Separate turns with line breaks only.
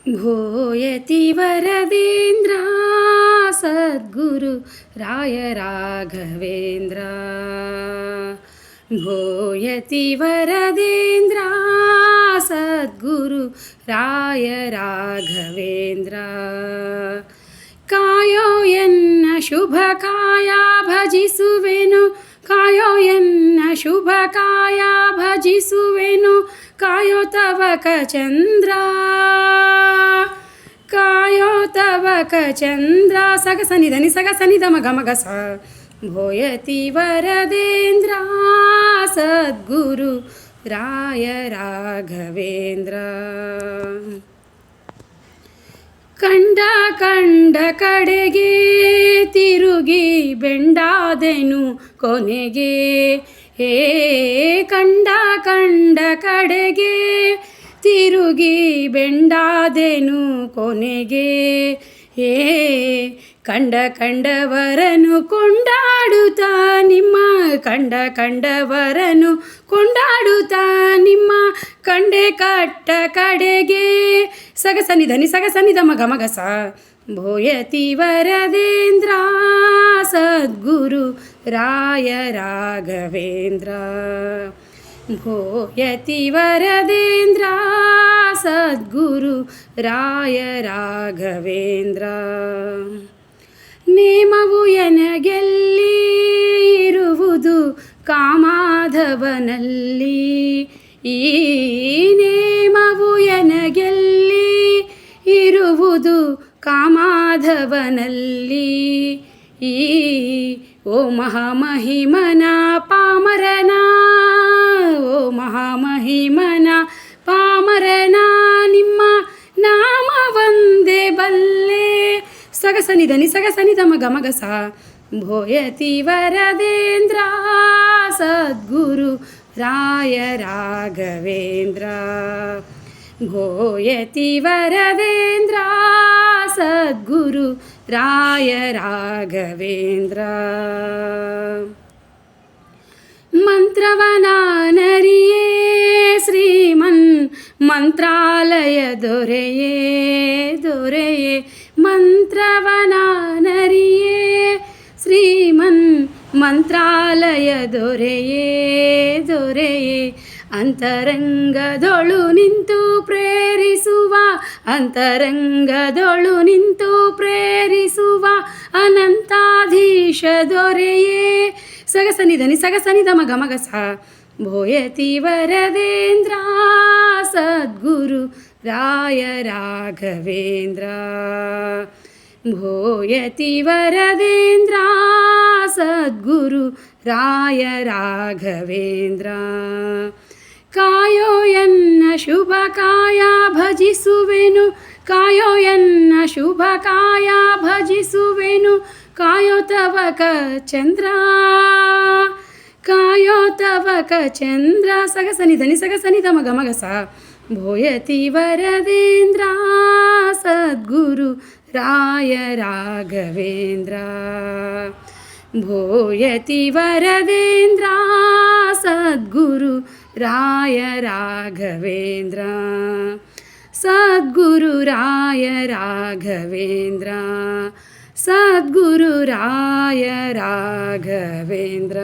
भूयति वरदेन्द्र सद्गुरु राय राघवेन्द्र। भूयति वरदेन्द्र सद्गुरु राय राघवेन्द्र। कायो ಎನ್ನ ಶುಭ ಕಾಯ ಭಜಿಸುವೆನು, ಕಾಯೋ ಎನ್ನ ಶುಭ ಕಾಯ ಭಜಿಸುವೆನು, ಕಾಯೋ ತವಕ ಚಂದ್ರ, ಕಾಯೋ ತವಕ ಚಂದ್ರ. ಸಗ ಸನಿ ಧನಿ ಸಗ ಸನಿ ದ ಮಗ ಮಗ ಸ. ಭೂಯತಿ ವರದೇಂದ್ರ ಸದ್ಗುರು ರಾಯ ರಾಘವೇಂದ್ರ. ಕಂಡ ಕಂಡ ಕಡೆಗೆ ತಿರುಗಿ ಬೆಂಡಾದೆನು ಕೊನೆಗೆ, ಹೇ ಕಂಡ ಕಂಡ ಕಡೆಗೆ ತಿರುಗಿ ಬೆಂಡಾದೆನು ಕೊನೆಗೆ, ಹೇ ಕಂಡ ಕಂಡವರನು ಕೊಂಡಾಡುತ್ತಾ ನಿಮ್ಮ, ಕಂಡ ಕಂಡವರನು ಕೊಂಡಾಡುತ್ತಾ ನಿಮ್ಮ, ಕಂಡೆ ಕಟ್ಟ ಕಡೆಗೆ ಸಗ ಸನಿ ಧನಿ ಸಗ ಸನಿ ದ ಮಗ ಮಗ ಸ. ಭೂಯತಿ ವರದೇಂದ್ರ ಸದ್ಗುರು ರಾಯ ರಾಘವೇಂದ್ರ. ಭೂಯತಿ ವರದೇಂದ್ರ ಸದ್ಗುರು ರಾಯ ರಾಘವೇಂದ್ರ. ನೇಮವು ಎನಗೆಲ್ಲಿ ಇರುವುದು ಕಾಮಾಧವನಲ್ಲಿ, ಈ ನೇಮವು ಎನಗೆಲ್ಲಿ ಇರುವುದು ಕಾಮಾಧವನಲ್ಲಿ, ಈ ಓ ಮಹಾಮಹಿಮನ ಪಾಮರನ, ಓ ಮಹಾಮಹಿಮನ ಪಾಮರನ ನಿಮ್ಮ ನಾಮ ಒಂದೇ ಬಲ್ಲೆ. ಸಗ ಸನಿ ಧನಿ ಸಗ ಸನಿ ದ ಮಗ ಮಗ ಸ. ಭೂಯತಿ ವರದೇಂದ್ರ ಸದ್ಗುರು ರಾಯ ರಾಘವೇಂದ್ರ. ಭೂಯತಿ ವರದೇಂದ್ರ ಸದ್ಗುರು ರಾಯ ರಾಘವೇಂದ್ರ. ಮಂತ್ರವನಾನರಿಯೇ ಶ್ರೀಮನ್ ಮಂತ್ರಾಲಯ ದೊರೆಯೇ ದೊರೆಯೇ, ಮಂತ್ರವನಾನರಿಯೇ ಶ್ರೀಮನ್ ಮಂತ್ರಾಲಯ ದೊರೆಯೇ ದೊರೆಯೇ, ಅಂತರಂಗದೊಳು ನಿಂತು ಪ್ರೇರಿಸುವ, ಅಂತರಂಗದೊಳು ನಿಂತು ಪ್ರೇರಿಸುವ ಅನಂತಾಧೀಶ ದೊರೆಯೇ. ಸಗ ಸನಿ ಧನಿ ಸಗ ಸನಿ ದ ಮಗ ಮಗ ಸ. ಭೂಯತಿ ವರದೇಂದ್ರ ಸದ್ಗುರು ರಾಯ ರಾಘವೇಂದ್ರ. ಭೂಯತಿ ವರದೇಂದ್ರ ಸದ್ಗುರು ರಾಯ ರಾಘವೇಂದ್ರ. ಕಾಯೋ ಎನ್ನ ಶುಭ ಕಾಯ ಭಜಿಸುವೆನು, ಕಾಯೋ ಎನ್ನ ಶುಭ ಕಾಯ ಭಜಿಸುವೆನು, ಕಾಯೋ ತವಕ ಚಂದ್ರ, ಕಾಯೋ ತವಕ ಚಂದ್ರ. ಸಗ ಸನಿ ಧನಿ ಸಗ ಸನಿ ದ ಮಗ ಮಗ ಸ. ಭೂಯತಿ ವರದೇಂದ್ರ ಸದ್ಗುರು ರಾಯ ರಾಘವೇಂದ್ರ. ಭೂಯತಿ ವರದೇಂದ್ರ ಸದ್ಗುರು ರಾಯ ರಾಘವೇಂದ್ರ. ಸದ್ಗುರು ರಾಯ ರಾಘವೇಂದ್ರ, ಸದ್ಗುರು ರಾಯ ರಾಘವೇಂದ್ರ.